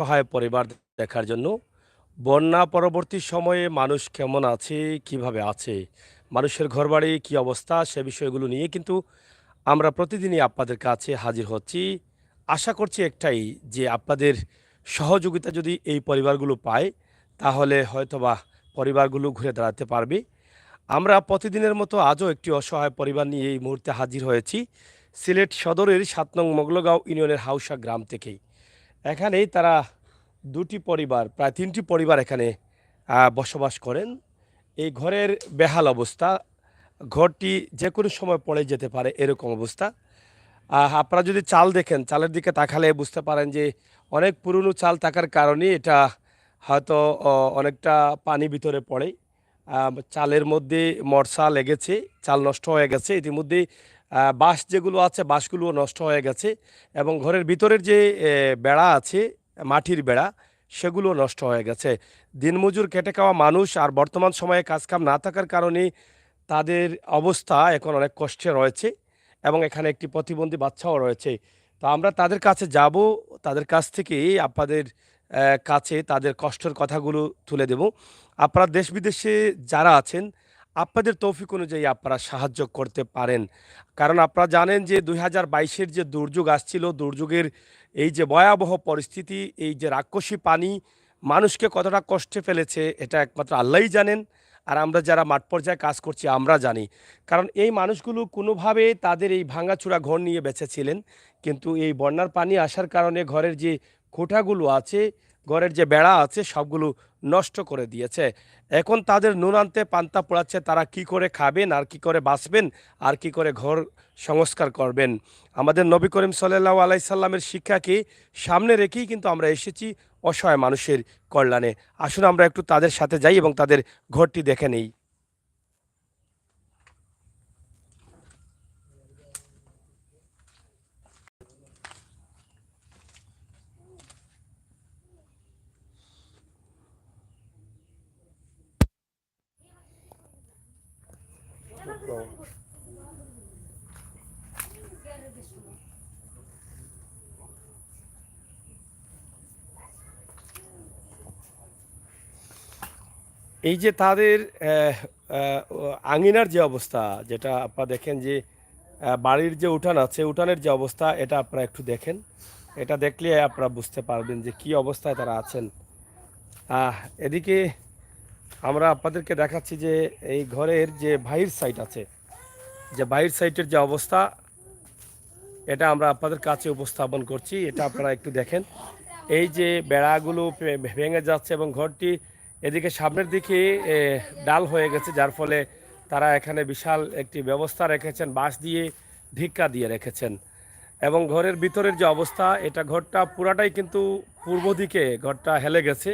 সহায় পরিবার দেখার জন্য বন্যা পরবর্তী সময়ে মানুষ কেমন আছে, কিভাবে আছে, মানুষের ঘরবাড়ি কি অবস্থা সে বিষয়গুলো নিয়ে কিন্তু আমরা প্রতিদিনই আপনাদের কাছে হাজির হচ্ছি। আশা করছি একটাই যে আপনাদের সহযোগিতা যদি এই পরিবারগুলো পায় তাহলে হয়তোবা পরিবারগুলো ঘুরে দাঁড়াতে পারবে। আমরা প্রতিদিনের মতো আজও একটি অসহায় পরিবার নিয়ে এই মুহূর্তে হাজির হয়েছি সিলেট সদরের ৭ নং মোগলগাঁও ইউনিয়নের হাউসা গ্রাম থেকেই। এখানেই তারা ২টি পরিবার, প্রায় ৩টি পরিবার এখানে বসবাস করেন। এই ঘরের বেহাল অবস্থা, ঘরটি যেকোনো সময় পড়ে যেতে পারে এরকম অবস্থা। আপনারা যদি চাল দেখেন, চালের দিকে তাকালে বুঝতে পারেন যে অনেক পুরনো চাল থাকার কারণে এটা হয়তো অনেকটা পানি ভিতরে পড়ে। চালের মধ্যে মরচা লেগেছে, চাল নষ্ট হয়ে গেছে। ইতিমধ্যেই বাঁশ যেগুলো আছে, বাঁশগুলোও নষ্ট হয়ে গেছে এবং ঘরের ভিতরের যে বেড়া আছে, মাটির বেড়া, সেগুলোও নষ্ট হয়ে গেছে। দিনমজুর খেটে খাওয়া মানুষ আর বর্তমান সময়ে কাজকাম না থাকার কারণে তাদের অবস্থা এখন অনেক কষ্টে রয়েছে এবং এখানে একটি প্রতিবন্ধী বাচ্চাও রয়েছে। তো আমরা তাদের কাছে যাব, তাদের কাছ থেকে আপনাদের কাছে তাদের কষ্টের কথাগুলো তুলে দেব। আপনারা দেশ বিদেশে যারা আছেন, আপনাদের তৌফিক অনুযায়ী আপনারা সাহায্য করতে পারেন। কারণ আপনারা জানেন যে ২০২২-এর যে দুর্যোগ আসছিল, দুর্যোগের এই যে ভয়াবহ পরিস্থিতি, এই যে রাক্ষসী পানি মানুষকে কতটা কষ্টে ফেলেছে এটা একমাত্র আল্লাহই জানেন। আর আমরা যারা মাঠ পর্যায়ে কাজ করছি আমরা জানি। কারণ এই মানুষগুলো কোনোভাবে তাদের এই ভাঙাচোরা ঘর নিয়ে বেঁচেছিলেন। কিন্তু এই বন্যার পানি আসার কারণে ঘরের যে খুঁটাগুলো আছে, ঘরের যে বেড়া আছে সবগুলো নষ্ট করে দিয়েছে। এখন তাদের নুন আনতে পান্তা পোড়াচ্ছে, তারা কি করে খাবেন আর কি করে বাঁচবেন আর কি করে ঘর সংস্কার করবেন। আমাদের নবী করিম সাল্লাল্লাহু আলাইহি সাল্লামের শিক্ষাকে সামনে রেখেই কিন্তু আমরা এসেছি অসহায় মানুষের কল্যাণে। আসুন আমরা একটু তাদের সাথে যাই এবং তাদের ঘরটি দেখে নেই। এই যে তাদের আহ, আঙিনার যে অবস্থা, যেটা আপনারা দেখেন যে বাড়ির যে উঠান আছে, উঠানের যে অবস্থা এটা আপনারা একটু দেখেন। এটা দেখলে আপনারা বুঝতে পারবেন যে কি অবস্থায় তারা আছেন। এদিকে আমরা আপনাদেরকে দেখাচ্ছি যে এই ঘরের যে বাহির সাইড আছে, যে বাহির সাইডের যে অবস্থা এটা আমরা আপনাদের কাছে উপস্থাপন করছি। এটা আপনারা একটু দেখেন। এই যে বেড়াগুলো ভেঙে যাচ্ছে এবং ঘরটি এদিকে সামনের দিকে ডাল হয়ে গেছে, যার ফলে তারা এখানে বিশাল একটি ব্যবস্থা রেখেছেন, বাঁশ দিয়ে ধিক্কা দিয়ে রেখেছেন। এবং ঘরের ভিতরের যে অবস্থা, এটা ঘরটা পুরাটাই কিন্তু পূর্ব দিকে ঘরটা হেলে গেছে,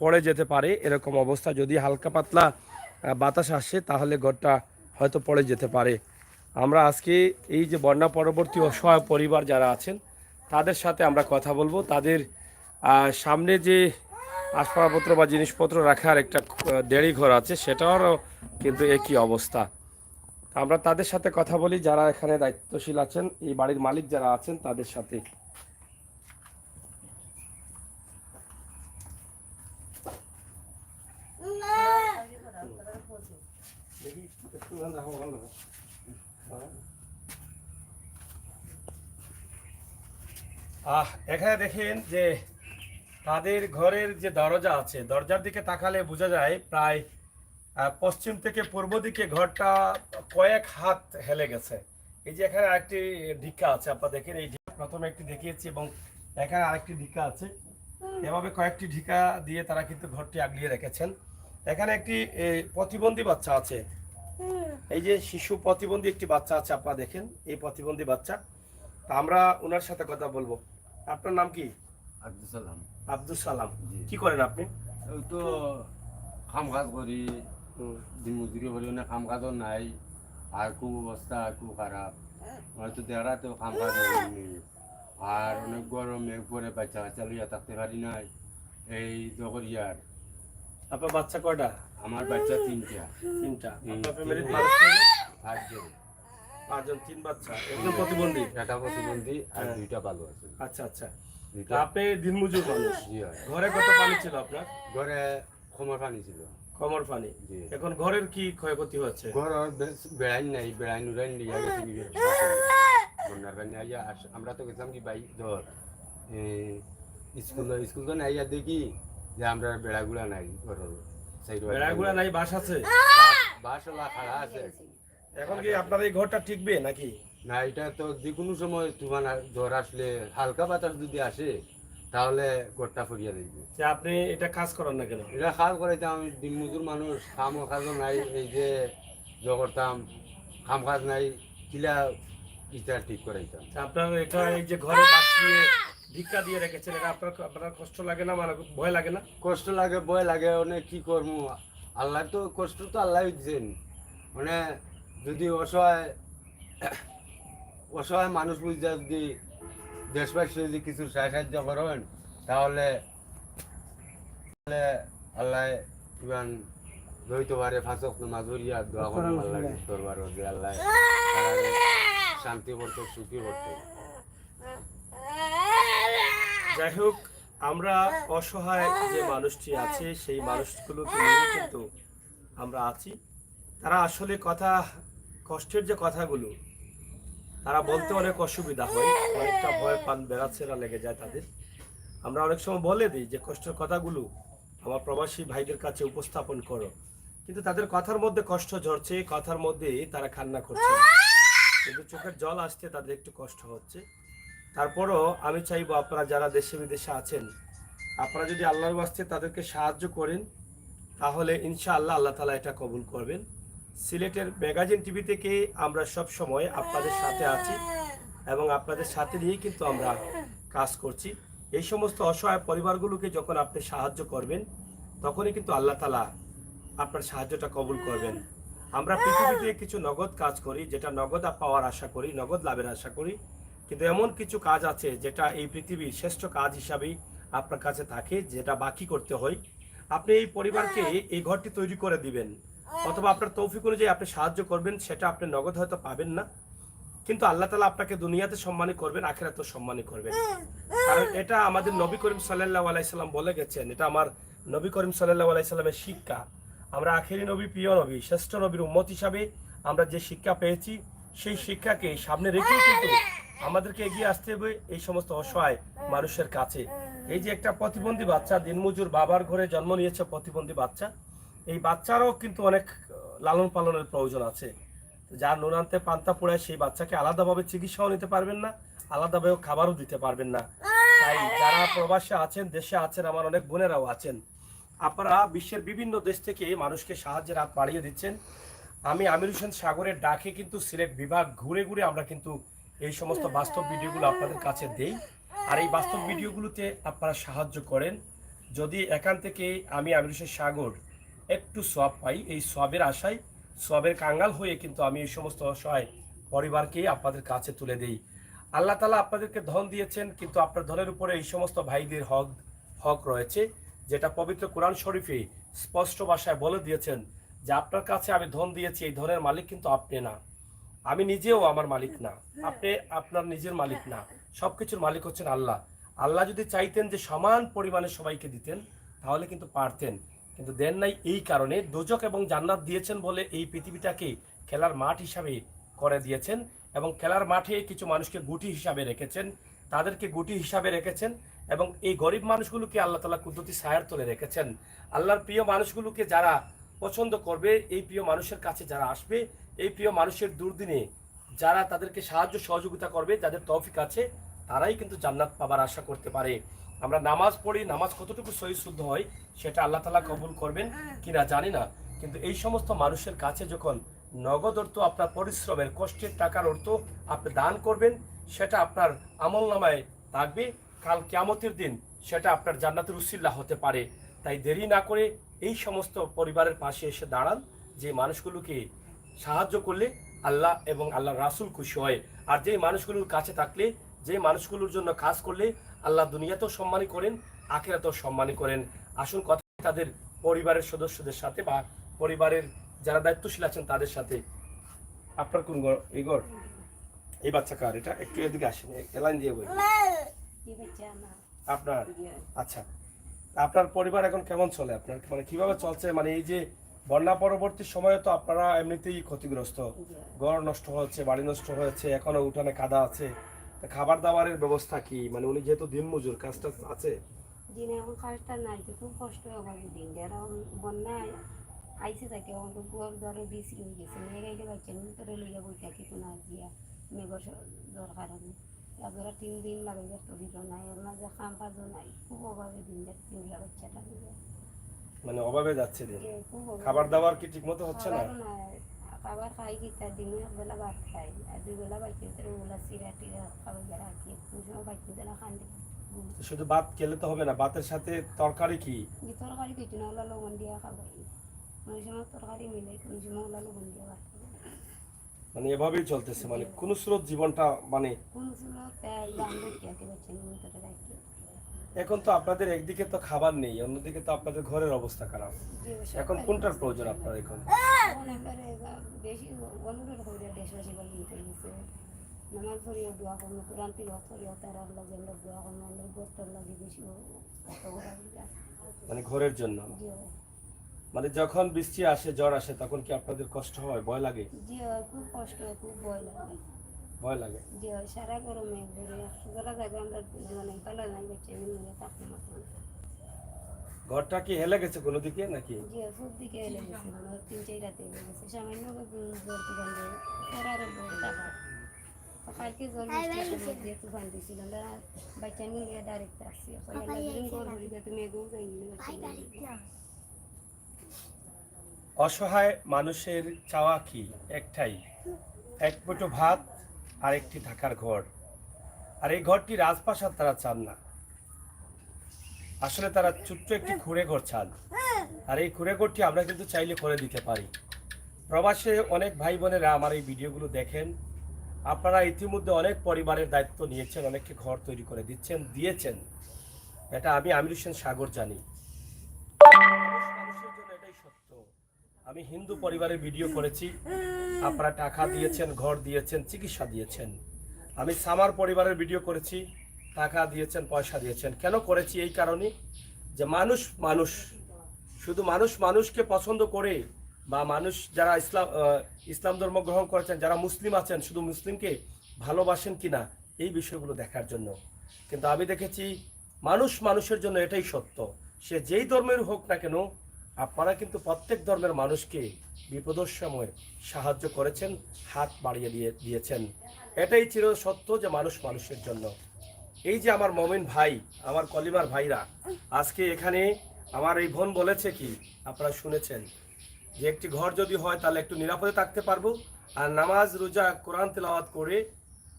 পড়ে যেতে পারে এরকম অবস্থা। যদি হালকা পাতলা বাতাস আসে তাহলে ঘরটা হয়তো পড়ে যেতে পারে। আমরা আজকে এই যে বন্যা পরবর্তী অসহায় পরিবার যারা আছেন তাদের সাথে আমরা কথা বলবো। তাদের সামনে যে আসবাবপত্র বা জিনিসপত্র রাখার একটা দেড়ি ঘর আছে, সেটারও কিন্তু একই অবস্থা। আমরা তাদের সাথে কথা বলি, যারা এখানে দায়িত্বশীল আছেন, এই বাড়ির মালিক যারা আছেন তাদের সাথে। এখানে দেখেন যে তাদের ঘরের যে দরজা আছে, দরজার দিকে তাকালে বোঝা যায় প্রায় পশ্চিম থেকে পূর্ব দিকে ঘরটা কয়েক হাত হেলে গেছে। এই যে এখানে আরেকটি ঢিকা আছে, আপনারা দেখেন, এই প্রথমে একটি দেখিয়েছি এবং এখানে আরেকটি ঢিকা আছে। এভাবে কয়েকটি ঢিকা দিয়ে তারা কিন্তু ঘরটি আগলিয়ে রেখেছেন। এখানে একটি প্রতিবন্ধী বাচ্চা আছে, এই যে শিশু প্রতিবন্ধী একটি বাচ্চা আছে, আপনারা দেখেন এই প্রতিবন্ধী বাচ্চা। তা আমরা ওনার সাথে কথা বলবো। আপনার নাম কি? আব্দুল সালাম। আব্দুল সালাম। জি। কি করেন আপনি? ওই তো কাম কাজ করি, হুম। দিন মজুরি করি, না কাম কাজও নাই, আর খুব অবস্থা খুব খারাপ। হয়তো দেড়াতেও কাম কাজ করিনি, আর অনেক গরমে পরে বাচ্চা কাচ্চা লইয়া থাকতে পারি নাই। এই জগরিয়ার আপনার বাচ্চা কয়টা? আমার বাচ্চা তিনটা। তিনটা। হুম, আপনার ফ্যামিলির তিনটা। মানুষ কয়জন? পাঁচজন। পাঁচজন, তিন বাচ্চা, একজন প্রতিবন্ধী। একটা প্রতিবন্ধী আর হ্যাঁ। দুইটা ভালো আছে। আচ্ছা আচ্ছা। তা আপনি দিনমজুর মানুষ, জি হয়। ঘরে কত পানি ছিল আপনার? ঘরে খমর পানি ছিল। কমর পানি। জি। এখন ঘরের কি ক্ষয়ক্ষতি হচ্ছে? ঘর বেড়াই নাই, বেড়াই নুরাই নিয়ে গেছে কি বন্যার পানি আইয়া আমরা তো গেছিলাম কি ভাই ধর স্কুল তো নাই, আর দেখি যে আমরা বেড়াগুলা নাই ঘরের সাইড বেড়াগুড়া নাই, বাস আছে? বাসলা খাড়া আছে। এখন কি আপনার এই ঘরটা টিকবে নাকি? না, এটা তো যে কোনো সময় তুফান ঝড় আসলে হালকা বাতাস যদি আসে তাহলে ঘরটা ফরিয়া দেখবে। যে আপনি এটা কাজ করেন না কেন? এটা কাজ করাইতে আমি দিনমজুর মানুষ, কাম কাজও নাই, এই যে করতাম কাম কাজ নাই, কিলা ইটা ঠিক করাইতাম। আপনার এটা এই যে ঘরে বাস দিয়ে ভিক্ষা দিয়ে রেখেছেন, এটা আপনার কষ্ট লাগে না, মানে ভয় লাগে না? কষ্ট লাগে, ভয় লাগে, অনেক কি করবো। আল্লাহ তো কষ্ট তো আল্লাহ দিচ্ছেন, মানে যদি অসহায় অসহায় মানুষ বুঝতে যদি দেশবাসী যদি কিছু সাহায্য করেন তাহলে আল্লাহ ইমান ধরতে পারে। ফাঁসক নামাজ পড়িয়া দোয়া করেন আল্লাহ দরবার যে আল্লাহ শান্তি করতো, সুখী করতো। যাই হোক, আমরা অসহায় যে মানুষটি আছে সেই মানুষগুলোকে নিয়ে কিন্তু আমরা আছি। তারা আসলে কষ্টের যে কথাগুলো তারা বলতে অনেক অসুবিধা হয়, অনেকটা ভয় পান, বেড়াচ্ছেরা লেগে যায় তাদের। আমরা অনেক সময় বলে দিই যে কষ্টের কথাগুলো আমার প্রবাসী ভাইদের কাছে উপস্থাপন করো, কিন্তু তাদের কথার মধ্যে কষ্ট ঝরছে, কথার মধ্যে তারা কান্না করছে, কিন্তু চোখের জল আসতে তাদের একটু কষ্ট হচ্ছে। তারপরও আমি চাইবো আপনারা যারা দেশে বিদেশে আছেন, আপনারা যদি আল্লাহর ওয়াস্তে তাদেরকে সাহায্য করেন তাহলে ইনশাআল্লাহ আল্লাহ তাআলা এটা কবুল করবেন। সিলেটের ম্যাগাজিন টিভি থেকে আমরা সব সময় আপনাদের সাথে আছি এবং আপনাদের সাথে নিয়েই কিন্তু আমরা কাজ করছি। এই সমস্ত অসহায় পরিবারগুলোকে যখন আপনি সাহায্য করবেন তখনই কিন্তু আল্লাহ তাআলা আপনার সাহায্যটা কবুল করবেন। আমরা পৃথিবীতে কিছু নগদ কাজ করি, যেটা নগদ পাওয়ার আশা করি, নগদ লাভের আশা করি, কিন্তু এমন কিছু কাজ আছে যেটা এই পৃথিবীর শ্রেষ্ঠ কাজ হিসাবেই আপনার কাছে থাকে, যেটা বাকি করতে হয়। আপনি এই পরিবারকে এই ঘরটি তৈরি করে দিবেন, অথবা আপনার তৌফিক অনুযায়ী আপনি সাহায্য করবেন, সেটা আপনি নগদ হয়তো পাবেন না, কিন্তু আল্লাহ তাআলা আপনাকে দুনিয়াতে সম্মানী করবেন, আখিরাতেও সম্মানী করবেন। কারণ এটা আমাদের নবী করিম সাল্লাল্লাহু আলাইহি সাল্লাম বলে গেছেন, এটা আমার নবী করিম সাল্লাল্লাহু আলাইহি সাল্লামের শিক্ষা। আমরা আখেরি নবী, প্রিয় নবী, শ্রেষ্ঠ নবীর উম্মত হিসাবে আমরা যে শিক্ষা পেয়েছি সেই শিক্ষাকে সামনে রেখেই কিন্তু আমাদেরকে এগিয়ে আসতে হবে এই সমস্ত অসহায় মানুষের কাছে। এই যে একটা প্রতিবন্ধী বাচ্চা, দিনমজুর বাবার ঘরে জন্ম নিয়েছে প্রতিবন্ধী বাচ্চা, এই বাচ্চারও কিন্তু অনেক লালন পালনের প্রয়োজন আছে। যার নুনান্তে পান্তা পোড়ায় সেই বাচ্চাকে আলাদাভাবে চিকিৎসাও নিতে পারবেন না, আলাদাভাবে খাবারও দিতে পারবেন না। তাই যারা প্রবাসে আছেন, দেশে আছেন, আমার অনেক বোনেরাও আছেন, আপনারা বিশ্বের বিভিন্ন দেশ থেকে মানুষকে সাহায্যের হাত বাড়িয়ে দিচ্ছেন। আমি আমির হোসেন সাগরের ডাকে কিন্তু সিলেট বিভাগ ঘুরে ঘুরে আমরা কিন্তু এই সমস্ত বাস্তব ভিডিওগুলো আপনাদের কাছে দেই, আর এই বাস্তব ভিডিওগুলোতে আপনারা সাহায্য করেন। যদি এখান থেকে আমি আমির হোসেন সাগর একটু সওয়াব পাই, এই সওয়াবের আশায়, সওয়াবের কাঙ্গাল হয়ে কিন্তু আমি এই সমস্ত অসহায় পরিবারকে আপনাদের কাছে তুলে দেই। আল্লাহ তাআলা আপনাদেরকে ধন দিয়েছেন, কিন্তু আপনার ধনের উপরে এই সমস্ত ভাইদের হক রয়েছে, যেটা পবিত্র কোরআন শরীফে স্পষ্ট ভাষায় বলে দিয়েছেন যে আপনার কাছে আমি ধন দিয়েছি, এই ধনের মালিক কিন্তু আপনি না, আমি নিজেও আমার মালিক না, আপনি আপনার নিজের মালিক না, সবকিছুর মালিক হচ্ছেন আল্লাহ। আল্লাহ যদি চাইতেন যে সমান পরিমাণে সবাইকে দিতেন তাহলে কিন্তু পারতেন, কিন্তু দেন নাই। এই কারণে দোজক এবং জান্নাত দিয়েছেন বলে এই পৃথিবীটাকে খেলার মাঠ হিসাবে করে দিয়েছেন, এবং খেলার মাঠে কিছু মানুষকে গুটি হিসাবে রেখেছেন, তাদেরকে গুটি হিসাবে রেখেছেন, এবং এই গরিব মানুষগুলোকে আল্লাহ তাআলা কুদরতি ছায়ার তলে রেখেছেন। আল্লাহর প্রিয় মানুষগুলোকে যারা পছন্দ করবে, এই প্রিয় মানুষের কাছে যারা আসবে, এই প্রিয় মানুষের দুর্দিনে যারা তাদেরকে সাহায্য সহযোগিতা করবে, যাদের তৌফিক আছে, তারাই কিন্তু জান্নাত পাবার আশা করতে পারে। আমরা নামাজ পড়ি, নামাজ কতটুকু সহি শুদ্ধ হয় সেটা আল্লাহ তাআলা কবুল করবেন কিনা জানি না, কিন্তু এই সমস্ত মানুষের কাছে যখন নগদ অর্থ, আপনার পরিশ্রমের কষ্টের টাকার অর্থ আপনি দান করবেন, সেটা আপনার আমল নামায় থাকবে, কাল কিয়ামতের দিন সেটা আপনার জান্নাতের উসিলা হতে পারে। তাই দেরি না করে এই সমস্ত পরিবারের পাশে এসে দাঁড়ান, যে মানুষগুলোকে সাহায্য করলে আল্লাহ এবং আল্লাহ রাসূল খুশি হয়, আর যে মানুষগুলোর কাছে থাকলে, যে মানুষগুলোর জন্য কাজ করলে আল্লাহ দুনিয়াতেও সম্মানী করেন, আখিরাতেও সম্মানী করেন। আসুন কথা তাদের পরিবারের সদস্যদের সাথে বা পরিবারের যারা দায়িত্বশীল আছেন তাদের সাথে। আপনার কোন ঘর? এই ঘর? এই বাচ্চা কার? এটা একটু এদিকে আসেন, এলাইন দিয়ে বলি। আপনার? জি আচ্ছা, আপনার পরিবার এখন কেমন চলে? আপনার মানে কিভাবে চলছে? মানে এই যে বন্যা পরবর্তী সময়ে তো আপনারা এমনিতেই ক্ষতিগ্রস্ত, জি ঘর নষ্ট হচ্ছে, বাড়ি নষ্ট হয়েছে, এখনো উঠানে কাদা আছে। তা খাবার দাবারের ব্যবস্থা কি? মানে উনি যেহেতু দিনমজুর, কাজটা আছে। জি না, এখন কাজটা নাই তো খুব কষ্ট হবে দিন যারা বন্যায় আইসে থাকে এখন তো গোয়ার ধরে বেশি হয়ে গেছে মেয়ে গাইলে বাচ্চা ভিতরে লইয়া বই থাকি তো না দিয়া মেঘর দরকার হবে তারপরে 3 দিন লাগে তো দিল নাই এর মাঝে খাম কাজও নাই খুব অভাবে দিন যাচ্ছে তিনটা বাচ্চাটা দিয়ে মানে অভাবে যাচ্ছে দিন। খুব অভাবে খাবার দাবার কি ঠিক মতো হচ্ছে না? খাবারও নাই খাবার খাই কি তার দিনে একবেলা ভাত খাই আর 2 বেলা বাচ্চা ভিতরে ওগুলা সিরা টিরা খাবার যারা রাখি কোন সময় বাচ্চা দিলা খান্ডে তো শুধু ভাত খেলে তো হবে না, ভাতের সাথে তরকারি কি? যে তরকারি কিছু না ওগুলা লবণ দিয়া খাবার কোনো সময় তরকারি মিলে কোনো সময় ওগুলা লবণ দিয়া ভাত খাবার মানে এভাবেই চলতেছে, মানে কোন স্রোত জীবনটা মানে। কোন সময় তেল দাম বেশি আছে বাচ্চা ভিতরে রাখি এখন তো আপনাদের একদিকে তো খাবার নেই, অন্যদিকে তো আপনাদের ঘরের অবস্থা খারাপ। এখন কোনটার প্রয়োজন আপনার এখন? বেশি অনুরোধ করে দেশবাসী বলে নিতে গেছে নামাজ পড়িয়ে দোয়া করবো কোরআন তিলাওয়াত করিয়া তার আল্লাহ যেগুলো দোয়া করবো আমাদের গোরটার লাগে বেশি মানে ঘরের জন্য। জি মানে যখন বৃষ্টি আসে, ঝড় আসে, তখন কি আপনাদের কষ্ট হয়, ভয় লাগে? জি খুব কষ্ট হয় খুব ভয় লাগে ভয় লাগে। জি সারা গরমে ঘুরে 100 জায়গা আমরা মানে পালা নাই বাচ্চা মিলে থাকতে মতো ঘরটা কি হেলে গেছে কোনো দিকে নাকি? জি সব দিকে এলে গেছে মানে 3-4 রাতে এলে গেছে সামান্য জ্বর তুফান দিয়ে পড়ার টাকা কালকে জল বৃষ্টির দিয়ে তুফান দিয়েছিল আমরা বাচ্চা নিয়ে ডাইরেক্ট আসছি ঘর ঘুরিতে তুমি এগোও যাইনি অসহায় মানুষের চাওয়া কি একটাই, এক মুঠো ভাত আর একটি থাকার ঘর। আর এই ঘরটি রাজপ্রাসাদ তারা চান না, আসলে তারা ছোট্ট একটি খুঁড়ে ঘর চান। আর এই খুঁড়ে ঘরটি আমরা কিন্তু চাইলে করে দিতে পারি। প্রবাসে অনেক ভাই বোনেরা আমার এই ভিডিওগুলো দেখেন, আপনারা ইতিমধ্যে অনেক পরিবারের দায়িত্ব নিয়েছেন, অনেককে ঘর তৈরি করে দিয়েছেন। এটা আমি আমির হোসেন সাগর জানি। মানুষের জন্য এটাই সত্য। আমি হিন্দু পরিবারের ভিডিও করেছি, আপনারা টাকা দিয়েছেন, ঘর দিয়েছেন, চিকিৎসা দিয়েছেন। আমি সামার পরিবারের ভিডিও করেছি, টাকা দিয়েছেন, পয়সা দিয়েছেন। কেন করেছি? এই কারণে যে মানুষ শুধু মানুষকে পছন্দ করে, বা মানুষ যারা ইসলাম ধর্ম গ্রহণ করেছেন, যারা মুসলিম আছেন, শুধু মুসলিমকে ভালোবাসেন কিনা এই বিষয়গুলো দেখার জন্য। কিন্তু আমি দেখেছি মানুষের জন্য এটাই সত্য, সে যেই ধর্মের হোক না কেন, আপনারা কিন্তু প্রত্যেক ধর্মের মানুষকে বিপদের সময় সাহায্য করেছেন, হাত বাড়িয়ে দিয়েছেন। এটাই চির সত্য যে মানুষের জন্য। এই যে আমার মমিন ভাই, আমার কলিমার ভাইরা আজকে এখানে, আমার এই বোন বলেছে কি আপনারা শুনেছেন, যে একটি ঘর যদি হয় তাহলে একটু নিরাপদে থাকতে পারবো, আর নামাজ রোজা কোরআন তেলাওয়াত করে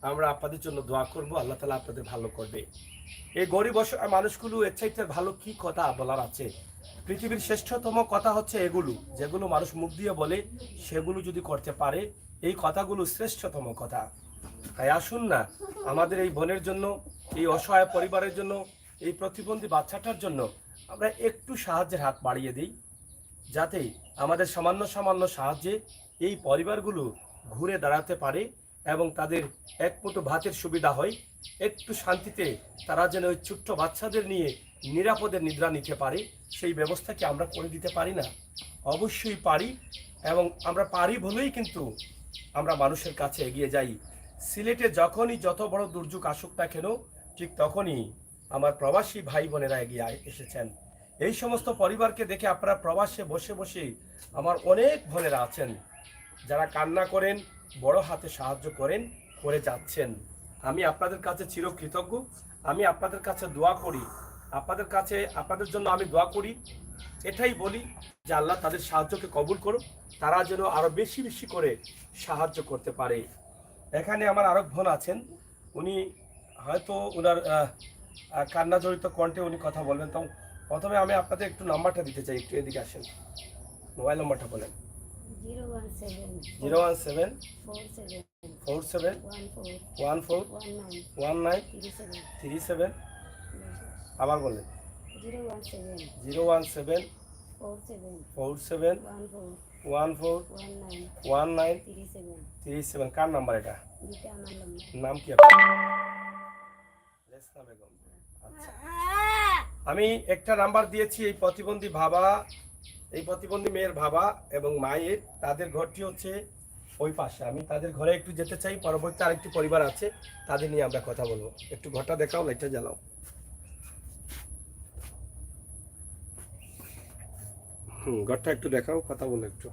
আমরা আপনাদের জন্য দোয়া করব, আল্লাহ তাআলা আপনাদের ভালো করবে। এই গরিব মানুষগুলো এর চাইতে ভালো কি কথা বলার আছে? পৃথিবীর শ্রেষ্ঠতম কথা হচ্ছে এগুলো, যেগুলো মানুষ মুখ দিয়ে বলে, সেগুলো যদি করতে পারে, এই কথাগুলো শ্রেষ্ঠতম কথা। তাই আসুন না, আমাদের এই বোনের জন্য, এই অসহায় পরিবারের জন্য, এই প্রতিবন্ধী বাচ্চাটার জন্য আমরা একটু সাহায্যের হাত বাড়িয়ে দিই, যাতে আমাদের সামান্য সাহায্যে এই পরিবারগুলো ঘুরে দাঁড়াতে পারে এবং তাদের এক মুঠো ভাতের সুবিধা হয়, একটু শান্তিতে তারা যেন ওই ছোট্ট বাচ্চাদের নিয়ে নিরাপদে নিদ্রা নিতে পারে, সেই ব্যবস্থা কি আমরা করে দিতে পারি না? অবশ্যই পারি, এবং আমরা পারি বলেই কিন্তু আমরা মানুষের কাছে এগিয়ে যাই। সিলেটে যখনই যত বড় দুর্যোগ আসুক না কেন, ঠিক তখনই আমার প্রবাসী ভাই বোনেরা এগিয়ে এসেছেন। এই সমস্ত পরিবারকে দেখে আপনারা প্রবাসে বসে বসে, আমার অনেক বোনেরা আছেন যারা কান্না করেন, বড় হাতে সাহায্য করে যাচ্ছেন। আমি আপনাদের কাছে চিরকৃতজ্ঞ। আমি আপনাদের কাছে দোয়া করি, আপনাদের জন্য আমি দোয়া করি, এটাই বলি যে আল্লাহ তাদের সাহায্যকে কবুল করো, তারা যেন আরো বেশি বেশি করে সাহায্য করতে পারে। এখানে আমার আরেক বোন আছেন, উনি হয়তো ওনার কান্না জড়িত কণ্ঠে উনি কথা বলবেন। তো প্রথমে আমি আপনাদের একটু নাম্বারটা দিতে চাই, একটু এদিকে আসেন, মোবাইল নাম্বারটা বলেন। 017 47 14 19 37। আবার বলেন 017 47 14 19 37। কার নাম্বার এটা? নাম কি আপনার? রেসনা বেগম। আমি একটা নাম্বার দিয়েছি এই প্রতিবন্ধী মেয়ের বাবা এবং মায়ের, তাদের ঘরটি হচ্ছে ওই পাশে। আমি তাদের ঘরে একটু যেতে চাই, পরবর্তী আরেকটি পরিবার আছে, তাদের নিয়ে আমরা কথা বলবো। একটু ঘরটা দেখাও, লাইটটা জ্বালাও। ঘরটা একটু দেখাও, কথা বলো একটু।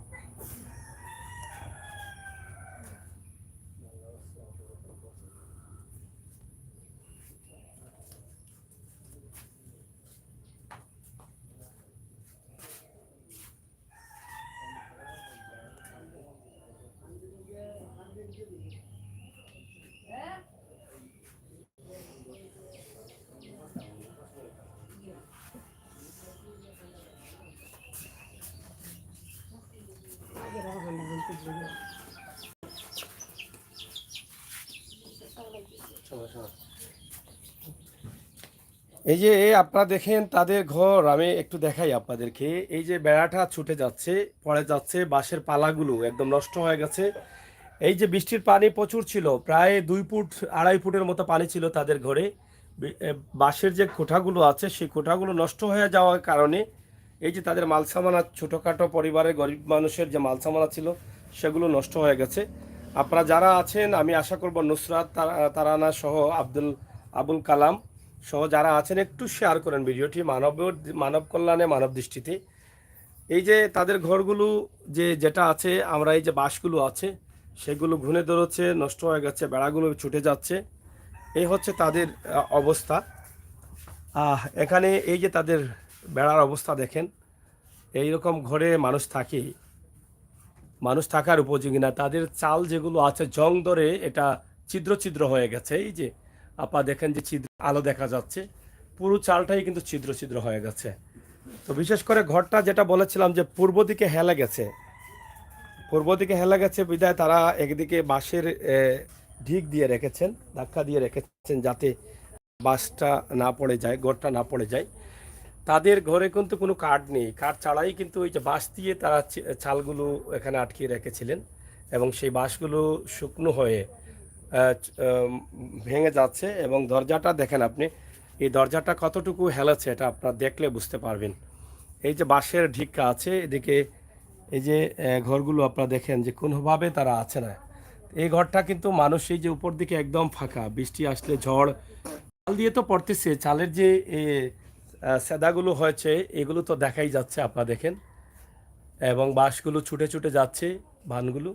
এই যে আপনারা দেখেন তাদের ঘর, আমি একটু দেখাই আপনাদেরকে। এই যে বেড়াটা ছুটে যাচ্ছে, পড়ে যাচ্ছে, বাঁশের পালাগুলো একদম নষ্ট হয়ে গেছে। এই যে বৃষ্টির পানি প্রচুর ছিল, প্রায় 2 ফুট 2.5 ফুটের মতো পানি ছিল তাদের ঘরে। বাঁশের যে কোঠাগুলো আছে সেই কোঠাগুলো নষ্ট হয়ে যাওয়ার কারণে এই যে তাদের মালসামানা, ছোটোখাটো পরিবারের গরিব মানুষের যে মালসামানা ছিল সেগুলো নষ্ট হয়ে গেছে। আপনারা যারা আছেন, আমি আশা করব নুসরাত, তারানা সহ আবুল কালাম সহ যারা আছেন একটু শেয়ার করেন ভিডিওটি, মানব কল্যাণে, মানব দৃষ্টিতে। এই যে তাদের ঘরগুলো যেটা আছে, আমরা এই যে বাঁশগুলো আছে সেগুলো ঘুনে ধরেছে, নষ্ট হয়ে গেছে, বেড়াগুলো ছুটে যাচ্ছে। এই হচ্ছে তাদের অবস্থা। এখানে এই যে তাদের বেড়ার অবস্থা দেখেন, এইরকম ঘরে মানুষ থাকার উপযোগী না। তাদের চাল যেগুলো আছে জং ধরে এটা ছিদ্র ছিদ্র হয়ে গেছে। এই যে আপনারা দেখেন যে ছিদ্র, আলো দেখা যাচ্ছে, পুরো চালটাই কিন্তু ছিদ্র ছিদ্র হয়ে গেছে। তো বিশেষ করে ঘরটা যেটা বলেছিলাম যে পূর্ব দিকে হেলে গেছে বিধায় তারা একদিকে বাঁশের ঢিক দিয়ে রেখেছেন, ধাক্কা দিয়ে রেখেছেন যাতে বাঁশটা না পড়ে যায়, ঘরটা না পড়ে যায়। তাদের ঘরে কিন্তু কোনো কাঠ নেই, কাঠ ছাড়াই কিন্তু ওই যে বাঁশ দিয়ে তারা চালগুলো এখানে আটকিয়ে রেখেছিলেন, এবং সেই বাঁশগুলো শুকনো হয়ে ভেঙে যাচ্ছে। এবং দরজাটা দেখেন আপনি, এই দরজাটা কতটুকু হেলেছে এটা আপনারা দেখলে বুঝতে পারবেন। এই যে বাঁশের ঢিকা আছে এদিকে, এই যে ঘরগুলো আপনারা দেখেন যে কোনোভাবে তারা আছে না। এই ঘরটা কিন্তু মানুষ, এই যে উপর দিকে একদম ফাঁকা, বৃষ্টি আসলে ঝড় চাল দিয়ে তো পড়তেছে, চালের যে সেদাগুলো হয়েছে এগুলো তো দেখাই যাচ্ছে, আপনারা দেখেন। এবং বাঁশগুলো ছুটে ছুটে যাচ্ছে, ভানগুলো,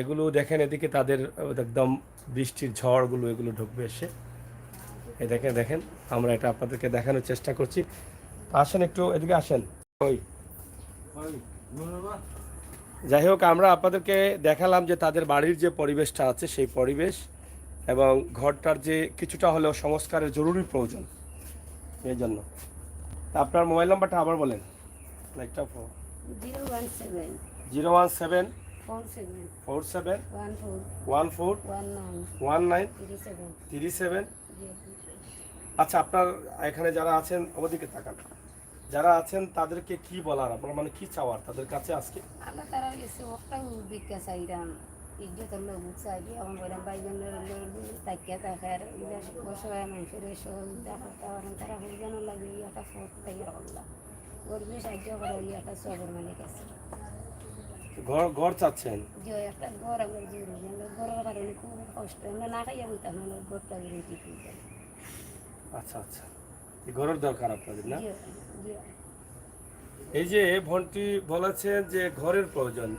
এগুলো দেখেন। এদিকে তাদের একদম বৃষ্টির ঝড়গুলো এগুলো ঢুকবে এসে। এই দেখেন আমরা এটা আপনাদেরকে দেখানোর চেষ্টা করছি। আসেন একটু এদিকে আসেন। ওই যাই হোক, আমরা আপনাদেরকে দেখালাম যে তাদের বাড়ির যে পরিবেশটা আছে সেই পরিবেশ, এবং ঘরটার যে কিছুটা হলেও সংস্কারের জরুরি প্রয়োজন। এই জন্য আপনার মোবাইল নাম্বারটা আবার বলেন। একটা 017 47 14 19 37। আচ্ছা, আপনার এখানে যারা আছেন ওদিকে তাকান, যারা আছেন তাদেরকে কি বলার, আপনার মানে কি চাওয়ার তাদের কাছে আজকে? আল্লাহ তারা গেছে ওটা বিকা চাইরাম ইজ্জতের লোক চাইবি আমার বলে বাইজনের তাকিয়া থাকার অসহায় মানুষের সহযোগিতা করতে পারেন, তারা যেন লাগে একটা ফোট থেকে আল্লাহ গরিবের সাহায্য করা একটা সবর মালিক আছে। ঘর চাচ্ছেন? যে একটা ঘর আমার জরুরি, আমরা ঘরের কারণে খুব কষ্ট, আমরা না খাইয়া বলতাম আমরা ঘরটা রেখে দিই। আচ্ছা, ঘরের দরকার আপনাদের না? এই যে বোনটি বলেছেন যে ঘরের প্রয়োজন,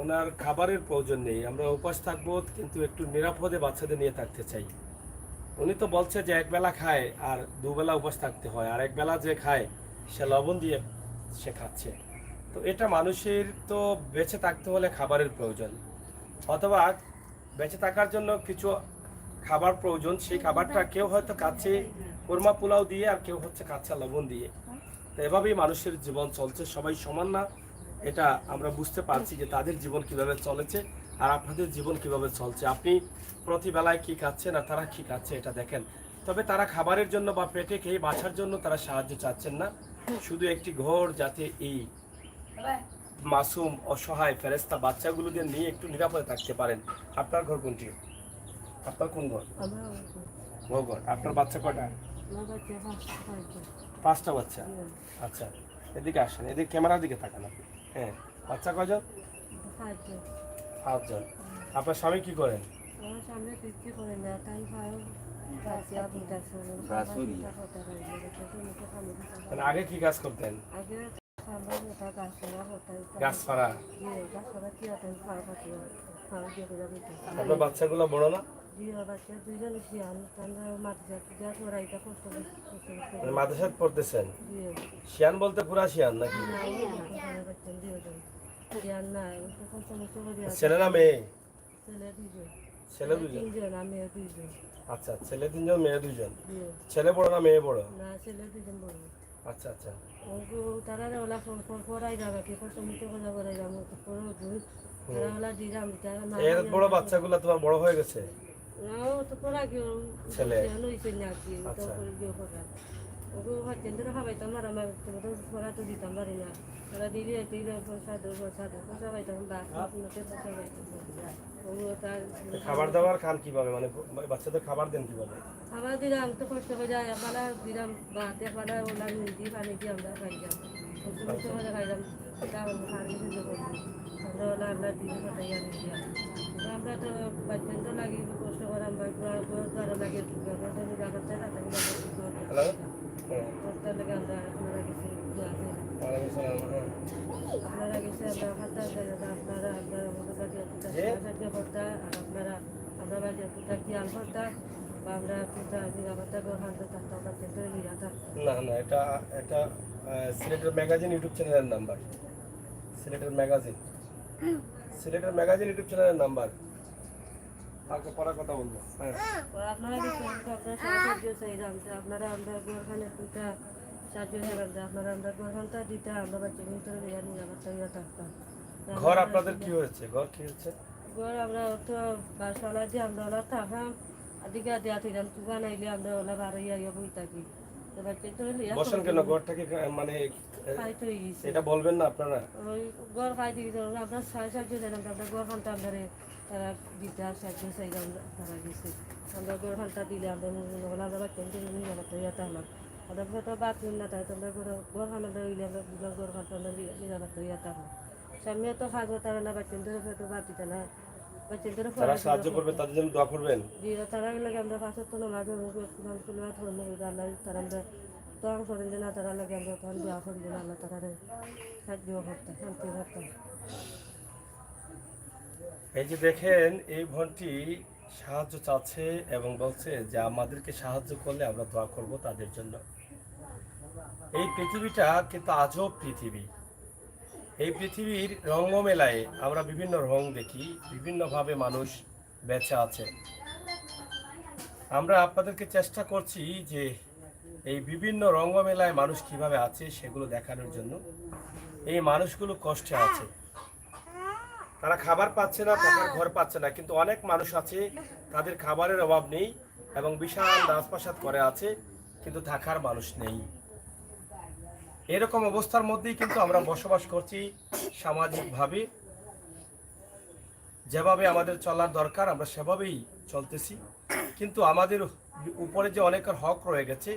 ওনার খাবারের প্রয়োজন নেই। আমরা উপাস থাকবো কিন্তু একটু নিরাপদে বাচ্চাদের নিয়ে থাকতে চাই। উনি তো বলছে যে একবেলা খায় আর দুবেলা উপাস থাকতে হয়, আর একবেলা যে খায় সে লবণ দিয়ে সে খাচ্ছে। তো এটা মানুষের তো বেঁচে থাকতে হলে খাবারের প্রয়োজন, অথবা বেঁচে থাকার জন্য কিছু খাবার প্রয়োজন। সেই খাবারটা কেউ হয়তো খাচ্ছে কোরমা পোলাও দিয়ে, আর কেউ হচ্ছে কাঁচা লবণ দিয়ে। তো এভাবেই মানুষের জীবন চলছে, সবাই সমান না, এটা আমরা বুঝতে পারছি যে তাদের জীবন কিভাবে চলেছে আর আপনাদের জীবন কিভাবে চলছে। আপনি প্রতিবেলায় কি খাচ্ছেন আর তারা কি খাচ্ছে এটা দেখেন। তবে তারা খাবারের জন্য বা পেটে খেয়ে বাঁচার জন্য তারা সাহায্য চাচ্ছেন না, শুধু একটি ঘর যাতে এই মাসুম অসহায় ফেরেস্তা বাচ্চাগুলোদের নিয়ে একটু নিরাপদে থাকতে পারেন। আপনার ঘর কোনটি? আপনার কোন ঘর? ঘর। আপনার বাচ্চা কটা? আমার বাচ্চা পাঁচটা। 5টা বাচ্চা। আচ্ছা, এদিকে আসেন, এদিকে ক্যামেরার দিকে তাকান আপনি। হ্যাঁ, বাচ্চা কয়জন? 5জন। আপনার স্বামী কি করেন? আমার সামনে বিক্রি করে না, তাই ভাই বাচ্চা দুটা শুরু বাছুরি। মানে আগে কি কাজ করতেন? আগে খাবার ওটা গাছ করা হতো, গাছ ফাড়া। গাছ করা কি হতো খাওয়া পাতি খাওয়া দিয়ে করে দিতে। আপনার বাচ্চাগুলো বড় না? দিয়ে বাচ্চা দুইজন শিয়াল, তারা মাথা গাছ ওরাইটা কষ্ট মানে মাদ্রাসায় পড়তেছেন? দিয়ে শিয়ান বলতে পুরা শিয়ান নাকি? বাচ্চা দুইজন শিয়াল নাই, কষ্ট মষ্ট করে ছেলে না মেয়ে? ছেলে দুইজন, ছেলে 2জন। তিনজন আমি দুইজন। আচ্ছা, ছেলে 3জন, মেয়ে 2জন। দিয়ে ছেলে বড় না মেয়ে বড়? না ছেলে দুইজন বড়। আচ্ছা আচ্ছা। তারা ওলা পড়াই যাবে কি কষ্ট মষ্ট করে করাই যাবো পড়ো দুই তারা ওলা দিলাম তারা না এর বড় বাচ্চাগুলো তোমার বড় হয়ে গেছে? নাও তো পড়া কি ছেলে। লইছে না কি তো আচ্ছা। করে দিও পড়া ওগো হচ্ছে ধরে খাবাইতাম আর আমার তো পড়া তো দিতাম পারি না তারা দিলে দিলে পয়সা পাইতাম বাস নতে পয়সা পাইতাম ও তার খাবার দাবার খান কিভাবে, মানে বাচ্চাদের খাবার দেন কিভাবে? খাবার দিলাম তো কষ্ট করে যায় পালা দিলাম বাতে পালা ওলা নুন পানি দিয়ে আমরা খাইলাম কষ্ট মষ্ট করে খাইলাম তাও খালি সুযোগ করলাম আমরা ওলা আমরা দিয়ে পাঠাইয়া নিয়ে আমরা তো বাচ্চা তো লাগে কষ্ট করে আমরা তারা লাগে ব্যবহারটা নিয়ে রাখাতে হ্যালো। হ্যাঁ। করতে লাগে আমরা আপনারা কিছু ওয়ালাইকুম সালাম। হ্যাঁ। আপনারা গেছে আমরা খাতা আপনারা আপনারা আমাদের বাড়ির সাহায্য করতে আর আপনারা আমরা বাড়ির পুতা খেয়াল করতে বা আমরা পুতা নিরাপত্তা গ্রহণ থাকতে আমরা চেষ্টা নিয়ে থাকতাম। না না, এটা এটা সিলেটের ম্যাগাজিন ইউটিউব চ্যানেলের নাম্বার। সিলেটের ম্যাগাজিন ইউটিউব চ্যানেলের নাম্বার। কালকে পরে কথা বলবো। হ্যাঁ। আপনারা কিছু আপনারা সাহায্য চাইলাম যে আপনারা আমরা গোরখানে পুতা সাহায্য করলাম যে আপনারা আমরা গোরখানটা দিতে আমরা বাচ্চা ভিতরে নিরাপত্তা নিয়ে থাকতাম। ঘর আপনাদের কি হয়েছে? ঘর কি হচ্ছে? ঘর আমরা তো বাসওয়ালা দিয়ে আমরা ওলা থাকাম আদিকে দেওয়া থাকলাম তুবা নাইলে আমরা ওলা বারো ইয়া বই থাকি তো বাচ্চা তো বসেন কেন? ঘরটাকে মানে খাইতে হয়ে গেছে এটা বলবেন না আপনারা? ওই ঘর খাইতে গেছে আমরা সাহায্য চাইলাম আমরা ঘর খানটা আমরা তারা দিতে সাহায্য চাইলাম তারা গেছে আমরা ঘর খানটা দিলে আমরা ওলা আমরা বাচ্চা নিরাপত্তা ইয়েটা হলাম আমরা তো বাথরুম না তাই তোমরা ঘর খান আমরা হইলে আমরা ঘর খানটা আমরা নিরাপত্তা ইয়েটা হলাম সামনে তো খাবো তারা না বাচ্চা তো বাদ দিতে না যারা সাহায্য করবে তাদের জন্য দোয়া করবেন। তারা লাগে আমরা পাঁচের তো নামাজ তারা আমরা দোয়া করেন যে না তারা লাগে আমরা তখন দোয়া করি যে আল্লাহ তারা সাহায্য করতে শান্তি করতাম। এই যে দেখেন, এই বোনটি সাহায্য চাচ্ছে এবং বলছে যে আমাদেরকে সাহায্য করলে আমরা দোয়া করব তাদের জন্য। এই পৃথিবীটা কিন্তু আজব পৃথিবী। এই পৃথিবীর রঙ্গমেলায় আমরা বিভিন্ন রং দেখি, বিভিন্নভাবে মানুষ বেঁচে আছে। আমরা আপনাদেরকে চেষ্টা করছি যে এই বিভিন্ন রঙ্গমেলায় মানুষ কিভাবে আছে সেগুলো দেখানোর জন্য। এই মানুষগুলো কষ্টে আছে, তারা খাবার পাচ্ছে না, থাকার ঘর পাচ্ছে না, কিন্তু অনেক মানুষ আছে তাদের খাবারের অভাব নেই এবং বিশাল রাজপ্রাসাদ করে আছে কিন্তু থাকার মানুষ নেই। এরকম অবস্থার মধ্যেই কিন্তু আমরা বসবাস করছি সামাজিকভাবে। যেভাবে আমাদের চলার দরকার আমরা সেভাবেই চলতেছি, কিন্তু আমাদের উপরে যে অনেকের হক রয়ে গেছে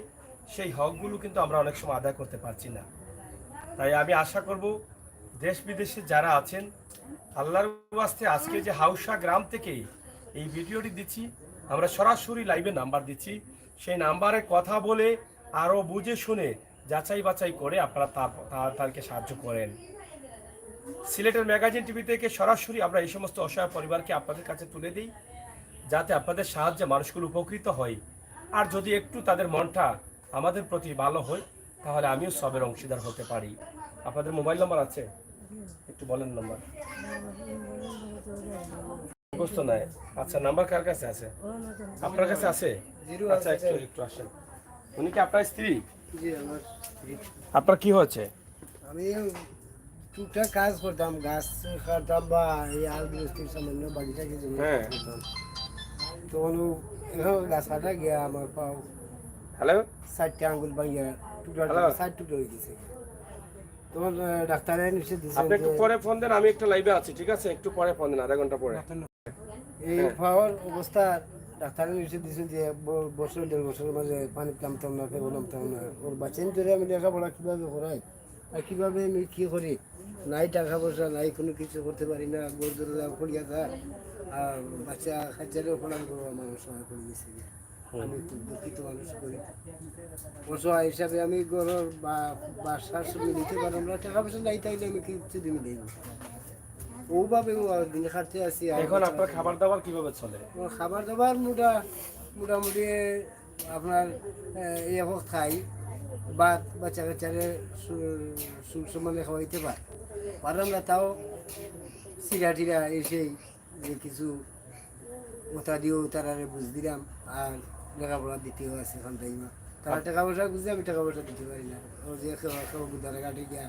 সেই হকগুলো কিন্তু আমরা অনেক সময় আদায় করতে পারছি না। তাই আমি আশা করব দেশ বিদেশে যারা আছেন, আল্লাহর ওয়াস্তে আজকে যে হাউসা গ্রাম থেকে এই ভিডিওটি দিচ্ছি, আমরা সরাসরি লাইভে নাম্বার দিচ্ছি, সেই নাম্বারে কথা বলে আরও বুঝে শুনে যাচাই বাছাই করে আপনারা তাদেরকে সাহায্য করেন। সিলেটের ম্যাগাজিন টিভি থেকে সরাসরি আমরা এই সমস্ত অসহায় পরিবারকে আপনাদের কাছে তুলে দিই, যাতে আপনাদের সাহায্যে মানুষগুলো উপকৃত হয়। আর যদি একটু তাদের মনটা আমাদের প্রতি ভালো হয় তাহলে আমিও সবের অংশীদার হতে পারি। আপনাদের মোবাইল নাম্বার আছে? একটু বলেন নাম্বার। বুঝতে নাই? আচ্ছা, নাম্বার কার কাছে আছে? আপনার কাছে আছে? আচ্ছা, একটু আসেন। উনি কি আপনার স্ত্রী? আপনার কি হয়েছে? আমি টুকটাক কাজ করতাম, গাছ কাটতাম বা এই আল বৃষ্টির সামান্য বাগিচাকে জমি হ্যাঁ। করতাম। তখন গাছ কাটা গিয়া আমার পাও হ্যালো। 4টা আঙ্গুল ভাঙিয়া টুকরা হ্যালো। 4 টুকরা হয়ে গেছে। তখন ডাক্তারে নিষেধ দিয়েছেন আপনি একটু পরে ফোন দেন, আমি একটা লাইভে আছি, ঠিক আছে? একটু পরে ফোন দেন, আধা ঘন্টা পরে। এই পাওয়ার অবস্থা ডাক্তারে এসে দিয়েছে যে 1.5 বছরের মাঝে পানি নামতাম না, ফেবো নামতাম না। ওর বাচ্চান ধরে আমি লেখাপড়া কীভাবে করাই আর কীভাবে আমি কী করি, নাই টাকা পয়সা নাই, কোনো কিছু করতে পারি না, গোর ধরে পড়িয়া থাক আর বাচ্চা খাচ্চারেও পড়ান করবো মানুষ সহায় করে দিয়েছে। আমি খুব দুঃখিত মানুষ করি, অসহায় হিসাবে আমি গরুর বাসার সঙ্গে দিতে পারলাম না, টাকা পয়সা নাই তাইলে আমি কিছু দিন দেব ওভাবে দিন খাটতে আসি। এখন আপনার খাবার দাবার কিভাবে চলে? খাবার দাবার মোটামুটি আপনার এখন খাই, বাচ্চা কাচ্চারে সমানে খাওয়াইতে পারলাম না, তাও চিরা টিরা এসেই যে কিছু ওটা দিয়েও তারা বুঝ দিলাম আর লেখাপড়া দিতেও আছে এখন তাই না, তারা টাকা পয়সা বুঝতে আমি টাকা পয়সা দিতে পারি না। ও যে গুদারাঘাটে গিয়া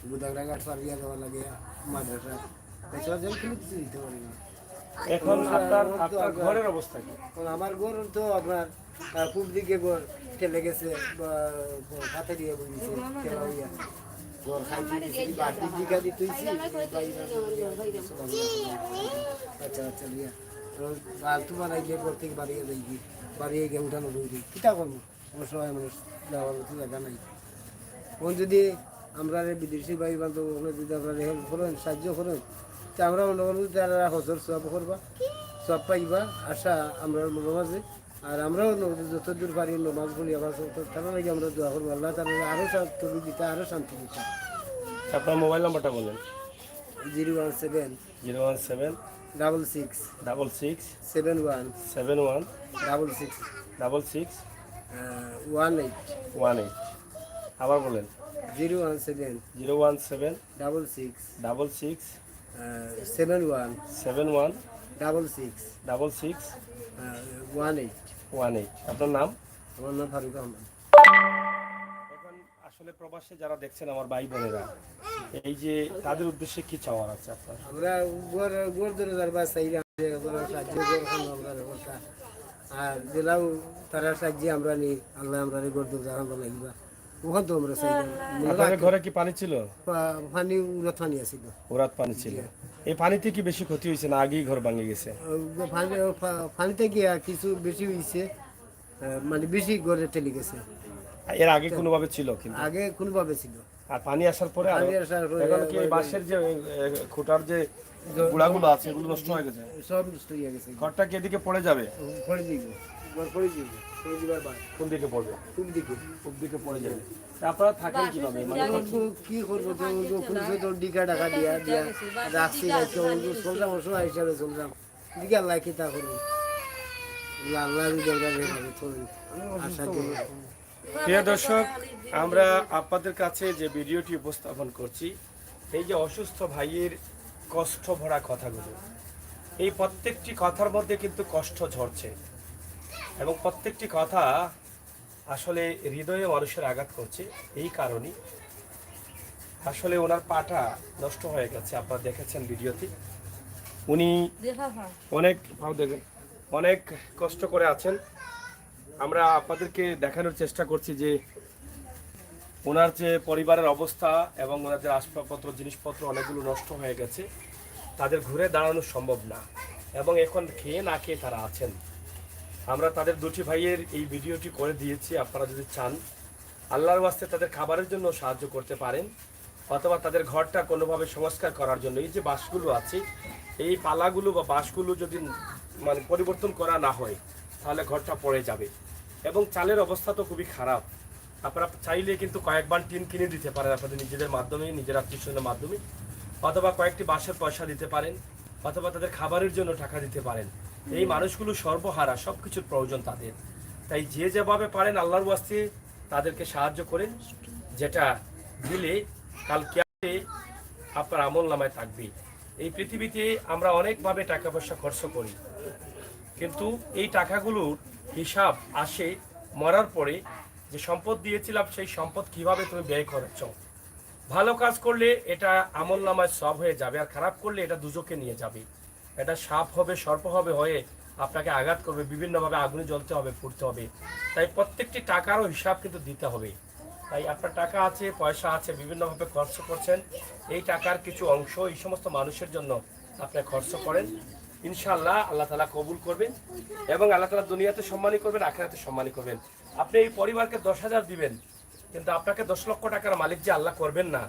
গুদারাঘাট পার গিয়া দেওয়া লাগে মাদ্রাসা, এছাড়া যেন কোনো কিছু দিতে পারি না। এখন আপনার ঘরের অবস্থা কি? আমার ঘর তো আপনার পূর্ব দিকে ঘর ঠেলে গেছে, হাতে দিয়ে বুঝেছে ঠেলা হইয়া ঘর খাইতে বাড়তি দিঘা দিয়ে তুইছি আচ্ছা আচ্ছা দিয়া ফালতু বানাইলে ঘর থেকে বাড়িয়ে যাইবি, বাড়িয়ে গিয়ে উঠানো বইবি কিতা করবো, অসহায় মানুষ দেওয়ার মতো জায়গা নাই। ওন যদি আমরা বিদেশি ভাই বান্ধব যদি আপনারা হেল্প করেন, সাহায্য করেন, তা আমরা মনে করবো তারা হজর সব করবা, সব পাইবা আশা আমরা মনে মাঝে। আর আমরাও যতদূর পারি নমাজ পড়ি আবার তারা লাগে আমরা দোয়া করবো, আল্লাহ তারা আরও তবি দিতে, আরও শান্তি দিতে। আপনার মোবাইল নাম্বারটা বলেন। 017 017 66 66 71 71 66 66 18 18। আবার বলেন। 017 017 66 66 71 71 66 66 18। 18। আপনার নাম? আমার নাম ফারুক আহমদ। এখন আসলে প্রবাসে যারা দেখছেন আমার ভাই বোনেরা, এই যে তাদের উদ্দেশ্যে কি চাওয়ার আছে আপনার? আমরা গোর ধরে যারবা চাইলাম সাহায্য করলাম আমরা ব্যবস্থা, আর জেলাও তারা সাহায্য আমরা নিই, আল্লাহ আমরা গোর ধরে যারা লাগিবা ওখান তো আমরা চাইলাম। আপনাদের ঘরে কি পানি ছিল? পানি উড়াত পানি আছিল, ওরাত পানি ছিল। এই পানিতে কি বেশি ক্ষতি হয়েছে না আগেই ঘর ভাঙে গেছে? পানিতে গিয়া কিছু বেশি হয়েছে, মানে বেশি গড়ে টেলে গেছে। এর আগে কোনোভাবে ছিল কিন্তু? আগে কোনোভাবে ছিল, আর পানি আসার পরে পানি আসার পরে এখন কি এই বাঁশের যে খুঁটার যে গুড়াগুলো আছে এগুলো নষ্ট হয়ে গেছে? সব নষ্ট হয়ে গেছে। ঘরটা কি এদিকে পড়ে যাবে? পড়ে দিব, পড়ে দিব, পড়ে দিবার বাদ। কোন দিকে পড়বে? কোন দিকে? কোন দিকে পড়ে যাবে? আপনারা থাকেন কিভাবে? মানে কি করবো, তো ডিকা টাকা দিয়া দিয়া রাখছি, চললাম অসহায় হিসাবে চললাম, দিকে আল্লাহ কি তা করবো, আল্লাহ আশা করি। প্রিয় দর্শক, আমরা আপনাদের কাছে যে ভিডিওটি উপস্থাপন করছি, এই যে অসুস্থ ভাইয়ের কষ্ট ভরা কথাগুলো, এই প্রত্যেকটি কথার মধ্যে কিন্তু কষ্ট ঝরছে এবং প্রত্যেকটি কথা আসলে হৃদয়ে মানুষের আঘাত করছে। এই কারণেই আসলে ওনার পাটা নষ্ট হয়ে গেছে, আপনারা দেখেছেন ভিডিওতে। উনি অনেক কষ্ট করে আছেন। আমরা আপনাদেরকে দেখানোর চেষ্টা করছি যে ওনার যে পরিবারের অবস্থা এবং ওনার যে আসবাবপত্র জিনিসপত্র অনেকগুলো নষ্ট হয়ে গেছে, তাদের ঘুরে দাঁড়ানো সম্ভব না এবং এখন খেয়ে না খেয়ে তারা আছেন। আমরা তাদের দুটি ভাইয়ের এই ভিডিওটি করে দিয়েছি। আপনারা যদি চান আল্লাহর ওয়াস্তে তাদের খাবারের জন্য সাহায্য করতে পারেন, অথবা তাদের ঘরটা কোনোভাবে সংস্কার করার জন্য এই যে বাঁশগুলো আছে, এই পালাগুলো বা বাঁশগুলো যদি মানে পরিবর্তন করা না হয় তাহলে ঘরটা পড়ে যাবে এবং চালের অবস্থা তো খুবই খারাপ। আপনারা চাইলে কিন্তু কয়েকবার টিন কিনে দিতে পারেন আপনাদের নিজেদের মাধ্যমে, নিজের আত্মীয়স্বজনের মাধ্যমে, অথবা কয়েকটি বাঁশের পয়সা দিতে পারেন, অথবা তাদের খাবারের জন্য টাকা দিতে পারেন। এই মানুষগুলো সর্বহারা, সব কিছুর প্রয়োজন তাদের। তাই যে যেভাবে পারেন আল্লাহর ওয়াস্তে তাদেরকে সাহায্য করেন, যেটা দিলে কাল কিয়ামতে আপনার আমল নামায় থাকবে। এই পৃথিবীতে আমরা অনেকভাবে টাকা পয়সা খরচ করি, কিন্তু এই টাকাগুলোর হিসাব আসে মরার পরে। যে সম্পদ দিয়েছিলাম সেই সম্পদ কিভাবে তুমি ব্যয় করেছ। ভালো কাজ করলে এটা আমল নামায় সব হয়ে যাবে, আর খারাপ করলে এটা দুজকে নিয়ে যাবে। এটা সাপ হবে, সর্প হবে, হয়ে আপনাকে আঘাত করবে, বিভিন্নভাবে আগুনে জ্বলতে হবে, পুড়তে হবে। তাই প্রত্যেকটি টাকারও হিসাব কিন্তু দিতে হবে। তাই আপনার টাকা আছে, পয়সা আছে, বিভিন্নভাবে খরচ করছেন, এই টাকার কিছু অংশ এই সমস্ত মানুষের জন্য আপনি খরচ করেন। ইনশাআল্লাহ আল্লাহ তাআলা কবুল করবেন এবং আল্লাহ তাআলা দুনিয়াতে সম্মানী করবেন, আখিরাতে সম্মানী করবেন। আপনি এই পরিবারকে 10,000 দিবেন, কিন্তু আপনাকে 10 লক্ষ টাকার মালিক যে আল্লাহ করবেন না।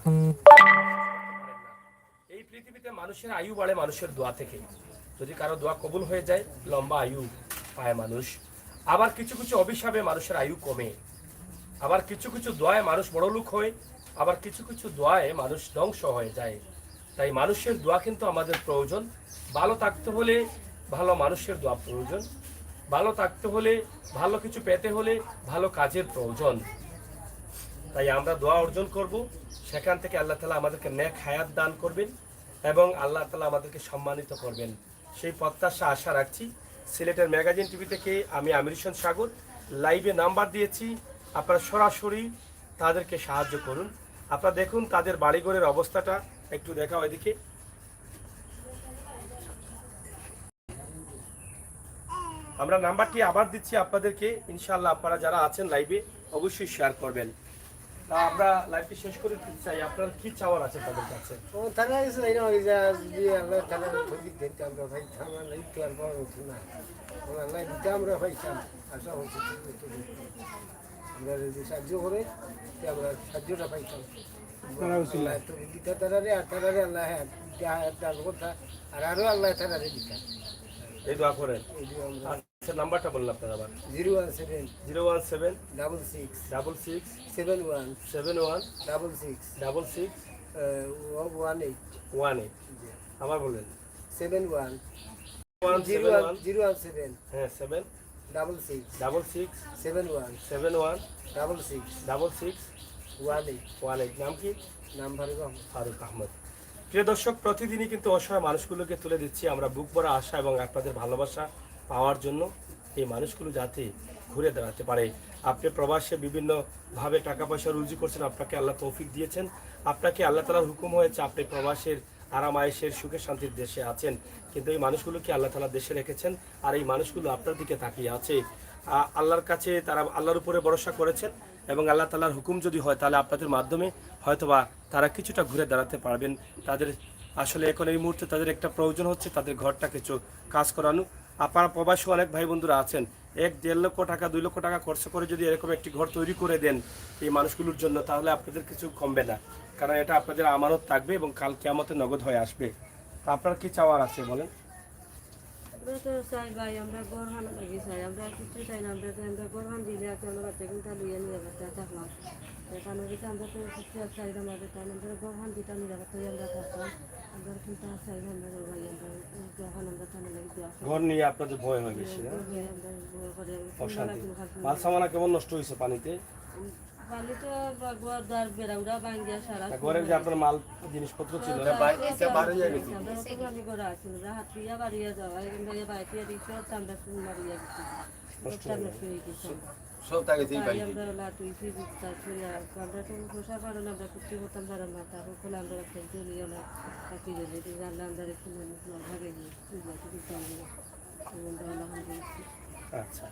এই পৃথিবীতে মানুষের আয়ু বাড়ে মানুষের দোয়া থেকে। যদি কারো দোয়া কবুল হয়ে যায়, লম্বা আয়ু পায় মানুষ। আবার কিছু কিছু অভিশাপে মানুষের আয়ু কমে, আবার কিছু কিছু দোয়ায় মানুষ বড়লোক হয়, আবার কিছু কিছু দোয়ায় মানুষ ধ্বংস হয়ে যায়। তাই মানুষের দোয়া কিন্তু আমাদের প্রয়োজন। ভালো থাকতে হলে ভালো মানুষের দোয়া প্রয়োজন, ভালো থাকতে হলে ভালো কিছু পেতে হলে ভালো কাজের প্রয়োজন। তাই আমরা দোয়া অর্জন করব, সেখান থেকে আল্লাহ তাআলা আমাদেরকে নেক হায়াত দান করবেন এবং আল্লাহ তাআলা আমাদেরকে সম্মানিত করবেন, সেই প্রত্যাশা আশা রাখছি। সিলেটের ম্যাগাজিন টিভি থেকে আমি আমির হোসেন সাগর লাইভে নাম্বার দিয়েছি, আপনারা সরাসরি তাদেরকে সাহায্য করুন। আপনারা দেখুন তাদের বাড়িঘরের অবস্থাটা একটু দেখাও এদিকে। আমরা নাম্বারটি আবার দিচ্ছি আপনাদেরকে, ইনশাআল্লাহ আপনারা যারা আছেন লাইভে অবশ্যই শেয়ার করবেন। তা আমরা লাইভটি শেষ করে দিতে চাই, আপনার কি চাওয়ার আছে তাদের কাছে? ও তারা এসে এই না ওই যে যদি আল্লাহ তারা ঠিক দিতে আমরা ভাই থামা নাই তো আর বড় হতো না। ও আল্লাহ দিতে আমরা পাইতাম, আশা হচ্ছে আমরা যদি সাহায্য করে আমরা সাহায্যটা পাইতাম। আল্লাহ তো দিতে তারারে আর তারারে আল্লাহ দান কথা আর আরো আল্লাহ তারারে দিতাম। এই দোয়া করেন। এই যে আমরা আচ্ছা নাম্বারটা বললাম আপনার আবার 017 017 66 66 71 71 66 66 18 18 আবার বলেন 71 171 017 হ্যাঁ 7 66 66 71 71 66 66 18 নাম কি? নাম ফারুক ফারুক আহমদ। প্রিয় দর্শক, প্রতিদিনই কিন্তু অসহায় মানুষগুলোকে তুলে দিচ্ছি আমরা বুক ভরা আশা এবং আপনাদের ভালোবাসা পাওয়ার জন্য। এই মানুষগুলো যাতে ঘুরে দাঁড়াতে পারে। আপনি প্রবাসে বিভিন্নভাবে টাকা পয়সা রুজি করছেন, আপনাকে আল্লাহ তৌফিক দিয়েছেন, আপনাকে আল্লাহ তাআলার হুকুম হয়েছে আপনি প্রবাসের আরাম আয়েশের সুখে শান্তির দেশে আছেন, কিন্তু এই মানুষগুলোকে আল্লাহ তাআলা দেশে রেখেছেন আর এই মানুষগুলো আপনার দিকে তাকিয়ে আছে। আল্লাহর কাছে তারা আল্লাহর উপরে ভরসা করেছেন এবং আল্লাহ তাআলার হুকুম যদি হয় তাহলে আপনাদের মাধ্যমে হয়তোবা তারা কিছুটা ঘুরে দাঁড়াতে পারবেন। তাদের আসলে এখন এই মুহূর্তে তাদের একটা প্রয়োজন হচ্ছে তাদের ঘরটাকে কাজ করানো। আপনারা প্রবাসী অনেক ভাই বন্ধুরা আছেন, 1-1.5 লক্ষ টাকা 2 লক্ষ টাকা খরচ করে যদি এরকম একটি ঘর তৈরি করে দেন এই মানুষগুলোর জন্য, তাহলে আপনাদের কিছু কমবে না, কারণ এটা আপনাদের আমানত থাকবে এবং কাল কিয়ামতে নগদ হয়ে আসবে। তা আপনার কি চাওয়ার আছে বলেন? আমরা তো চাই ভাই, আমরা গরহান লাগি চাই, আমরা কিছু চাই না। আমরা গরহান দিলে আছে আমরা বাচ্চা কিন্তু লইয়া নিরাপত্তা থাকলাম। কারণ এটা আমরা তো কিছু চাই না, আমাদের তাই আমরা গরহান দিতে নিরাপত্তা আমরা থাকতাম। আমরা কিন্তু চাই না আমরা ভাই, আমরা গরহান আমরা তাহলে লাগি দেওয়া ঘর নিয়ে আপনাদের ভয় হয় বেশি না? অশান্তি। মাল সামানা কেমন নষ্ট হয়েছে পানিতে? পানি তো ঘর দ্বার বেড়াউড়া ভাঙ্গিয়া সারা ঘরের যে আপনার মাল জিনিসপত্র ছিল আমি ঘরে আসছিল হাত দিয়া বাড়িয়া যাওয়া এখানে বাইরে দিচ্ছে আমরা মারিয়া গেছি নষ্ট হয়ে গেছে সব তাকে দিই ভাই আমরা লাটুই ফিজিক্সটা ছড়িয়া আমরা তো পোষা পারো না, আমরা কিছু করতাম পারো না। তারপর খোলা আমরা খেলতে নিয়ে না তাকে যদি জানলে আমরা একটু ভাগে নিয়ে দিতাম না। আচ্ছা,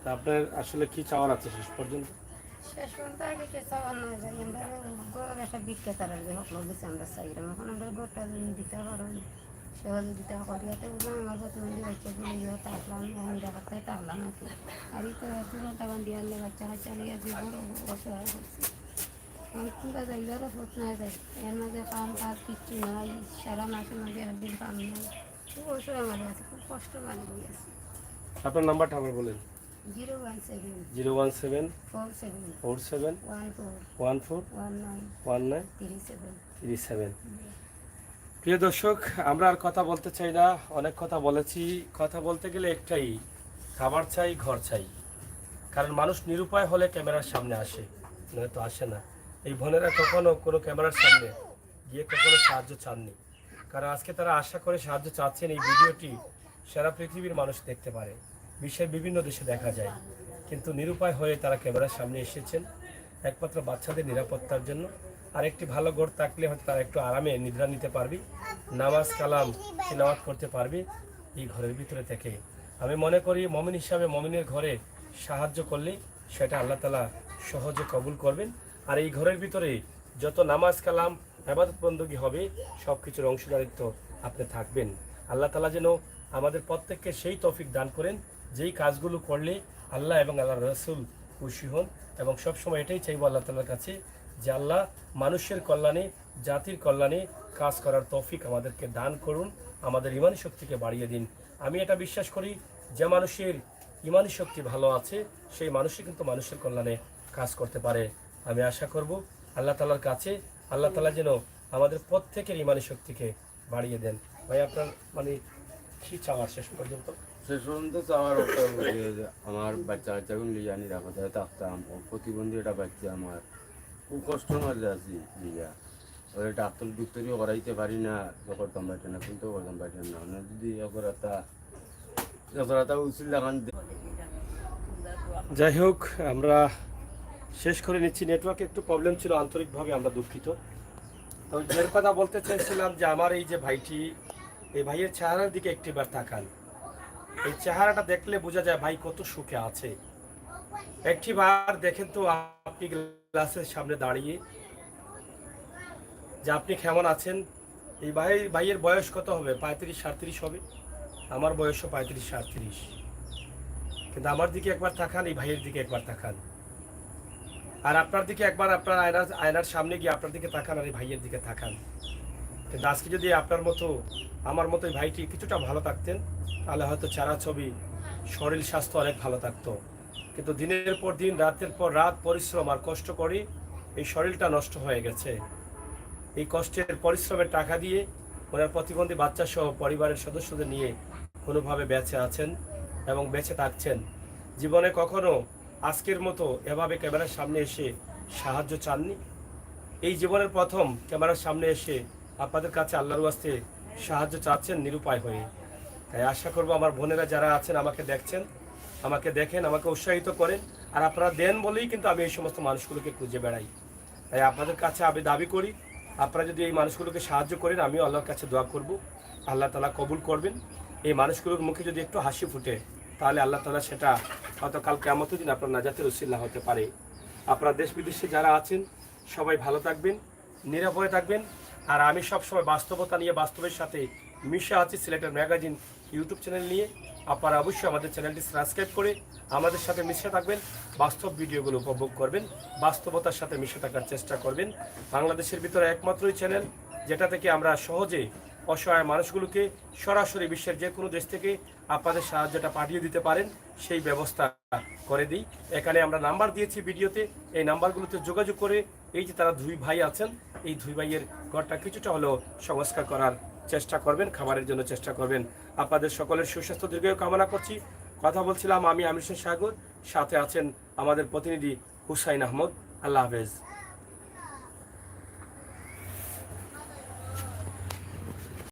তা আপনার আসলে কি চাওয়ার আছে শেষ পর্যন্ত? শেষ পর্যন্ত আগে কে চাওয়া না যায়, আমরা গরুর একটা বিক্রেতার আসবে সকল বেশি আমরা চাইলাম। এখন আমরা গোটা দিতে পারো সহযোগিতা করিয়াতে আমার প্রতিবন্ধী বাচ্চাগুলো থাকলাম নিরাপত্তায় থাকলাম আর কি। আর এই তো তুলটা বান্ধি আনলে বাচ্চা কাচ্চা নিয়ে যে বড় অসহায় হচ্ছে কিংবা যাইলেও ফোট না যায়, এর মাঝে কাম কাজ কিচ্ছু নাই, সারা মাসের মাঝে একদিন কাম নেই, খুব অসহায় মাঝে আছে, খুব কষ্ট মাঝে আছে। আপনার নাম্বারটা আবার বলেন। 017 017 47 47 14 14 19 19 37। 37। প্রিয় দর্শক, আমরা আর কথা বলতে চাই না, অনেক কথা বলেছি। কথা বলতে গেলে একটাই, খাবার চাই, ঘর চাই। কারণ মানুষ নিরুপায় হলে ক্যামেরার সামনে আসে, নয়তো আসে না। এই বোনেরা কখনো কোনো ক্যামেরার সামনে গিয়ে কখনো সাহায্য চাননি, কারণ আজকে তারা আশা করে সাহায্য চাচ্ছেন এই ভিডিওটি সারা পৃথিবীর মানুষ দেখতে পারে, বিশ্বের বিভিন্ন দেশে দেখা যায়। কিন্তু নিরুপায় হয়ে তারা ক্যামেরার সামনে এসেছেন একমাত্র বাচ্চাদের নিরাপত্তার জন্য। আর একটি ভালো ঘর থাকলে হয়তো তারা একটু আরামে নিদ্রা নিতে পারবে, নামাজ কালাম তিলাওয়াত করতে পারবে এই ঘরের ভিতরে থেকে। আমি মনে করি মমিন হিসাবে মমিনের ঘরে সাহায্য করলে সেটা আল্লাহ তাআলা সহজে কবুল করবেন। আর এই ঘরের ভিতরে যত নামাজ কালাম ইবাদত বندگی হবে সব কিছুর অংশীদারিত্ব আপনি থাকবেন। আল্লাহ তাআলা যেন আমাদের প্রত্যেককে সেই তৌফিক দান করেন যেই কাজগুলো করলে আল্লাহ এবং আল্লাহ রসুল খুশি হন, এবং সবসময় এটাই চাইবো আল্লাহ তাআলার কাছে যে আল্লাহ মানুষের কল্যাণে, জাতির কল্যাণে কাজ করার তৌফিক আমাদেরকে দান করুন, আমাদের ইমানি শক্তিকে বাড়িয়ে দিন। আমি এটা বিশ্বাস করি যে মানুষের ইমানি শক্তি ভালো আছে সেই মানুষই কিন্তু মানুষের কল্যাণে কাজ করতে পারে। আমি আশা করব আল্লাহ তাআলার কাছে আল্লাহ তাআলা যেন আমাদের প্রত্যেকের ইমানি শক্তিকে বাড়িয়ে দেন। ভাই আপনার মানে কি চাওয়ার শেষ পর্যন্ত? শেষ পর্যন্ত চাওয়ার একটা যে আমার বাচ্চা কাচ্চাগুলো লিয়া নিরাপদে থাকতাম। প্রতিবন্ধী একটা বাচ্চা আমার, খুব কষ্ট মারলে আছি লিয়া, ওই ডাক্তার ডুক্তরিও করাইতে পারি না, করতাম পারি না, কিন্তু করতাম পারি না। যদি একটা উচিত লাগান। যাই হোক, আমরা শেষ করে নিচ্ছি। নেটওয়ার্কে একটু প্রবলেম ছিল, আন্তরিকভাবে আমরা দুঃখিত। তো যে কথা বলতে চাইছিলাম যে আমার এই যে ভাইটি, এই ভাইয়ের চেহারার দিকে একটিবার তাকান। এই চেহারাটা দেখলে বোঝা যায় ভাই কত সুখে আছে। একটিবার দেখেন তো আপনি গ্লাসের সামনে দাঁড়িয়ে যে আপনি কেমন আছেন। এই ভাইয়ের বয়স কত হবে? 35-37 হবে। আমার বয়সও 35-37। কিন্তু আমার দিকে একবার তাকান, এই ভাইয়ের দিকে একবার তাকান, আর আপনার দিকে একবার আপনার আয়নার সামনে গিয়ে আপনার দিকে তাকান, আর এই ভাইয়ের দিকে তাকান। কিন্তু আজকে যদি আপনার মতো আমার মতো এই ভাইটি কিছুটা ভালো থাকতেন, তাহলে হয়তো চারা ছবি শরীর স্বাস্থ্য অনেক ভালো থাকতো। কিন্তু দিনের পর দিন, রাতের পর রাত পরিশ্রম আর কষ্ট করে এই শরীরটা নষ্ট হয়ে গেছে। এই কষ্টের পরিশ্রমের টাকা দিয়ে ওনার প্রতিবন্ধী বাচ্চা সহ পরিবারের সদস্যদের নিয়ে কোনোভাবে বেঁচে আছেন এবং বেঁচে থাকছেন। জীবনে কখনো আজকের মতো এভাবে ক্যামেরার সামনে এসে সাহায্য চাননি। এই জীবনের প্রথম ক্যামেরার সামনে এসে আপনাদের কাছে আল্লাহর ওয়াস্তে সাহায্য চাচ্ছেন নিরুপায় হয়ে। তাই আশা করব আমার বোনেরা যারা আছেন, আমাকে দেখছেন, আমাকে দেখেন, আমাকে উৎসাহিত করেন, আর আপনারা দেন বলেই কিন্তু আমি এই সমস্ত মানুষগুলোকে খুঁজে বেড়াই। তাই আপনাদের কাছে আমি দাবি করি, আপনারা যদি এই মানুষগুলোকে সাহায্য করেন, আমিও আল্লাহর কাছে দোয়া করব, আল্লাহ তাআলা কবুল করবেন। এই মানুষগুলোর মুখে যদি একটু হাসি ফুটে, তাহলে আল্লাহ তাআলা সেটা হয়তো কাল কিয়ামতের দিন আপনার নাজাতের উসিলা হতে পারে। আপনারা দেশ বিদেশে যারা আছেন সবাই ভালো থাকবেন, নিরাপদে থাকবেন। আর আমি সবসময় বাস্তবতা নিয়ে, বাস্তবের সাথে মিশে আছি সিলেটের ম্যাগাজিন ইউটিউব চ্যানেল নিয়ে। আপনারা অবশ্যই আমাদের চ্যানেলটি সাবস্ক্রাইব করে আমাদের সাথে মিশে থাকবেন, বাস্তব ভিডিওগুলো উপভোগ করবেন, বাস্তবতার সাথে মিশে থাকার চেষ্টা করবেন। বাংলাদেশের ভিতরে একমাত্রই চ্যানেল যেটা থেকে আমরা সহজে অসহায় মানুষগুলোকে সরাসরি বিশ্বের যে কোনো দেশ থেকে আপনাদের সাহায্যটা পাঠিয়ে দিতে পারেন সেই ব্যবস্থা করে দিই। এখানে আমরা নাম্বার দিয়েছি ভিডিওতে, এই নাম্বারগুলোতে যোগাযোগ করে এই যে তারা দুই ভাই আছেন, এই দুই ভাইয়ের ঘরটা কিছুটা হলেও সংস্কার করার চেষ্টা করবেন, খাবারের জন্য চেষ্টা করবেন। আপনাদের সকলের সুস্বাস্থ্য দীর্ঘায়ু কামনা করছি। কথা বলছিলাম আমি আমির হোসেন সাগর, সাথে আছেন আমাদের প্রতিনিধি হুসাইন আহমদ। আল্লাহ হাফেজ।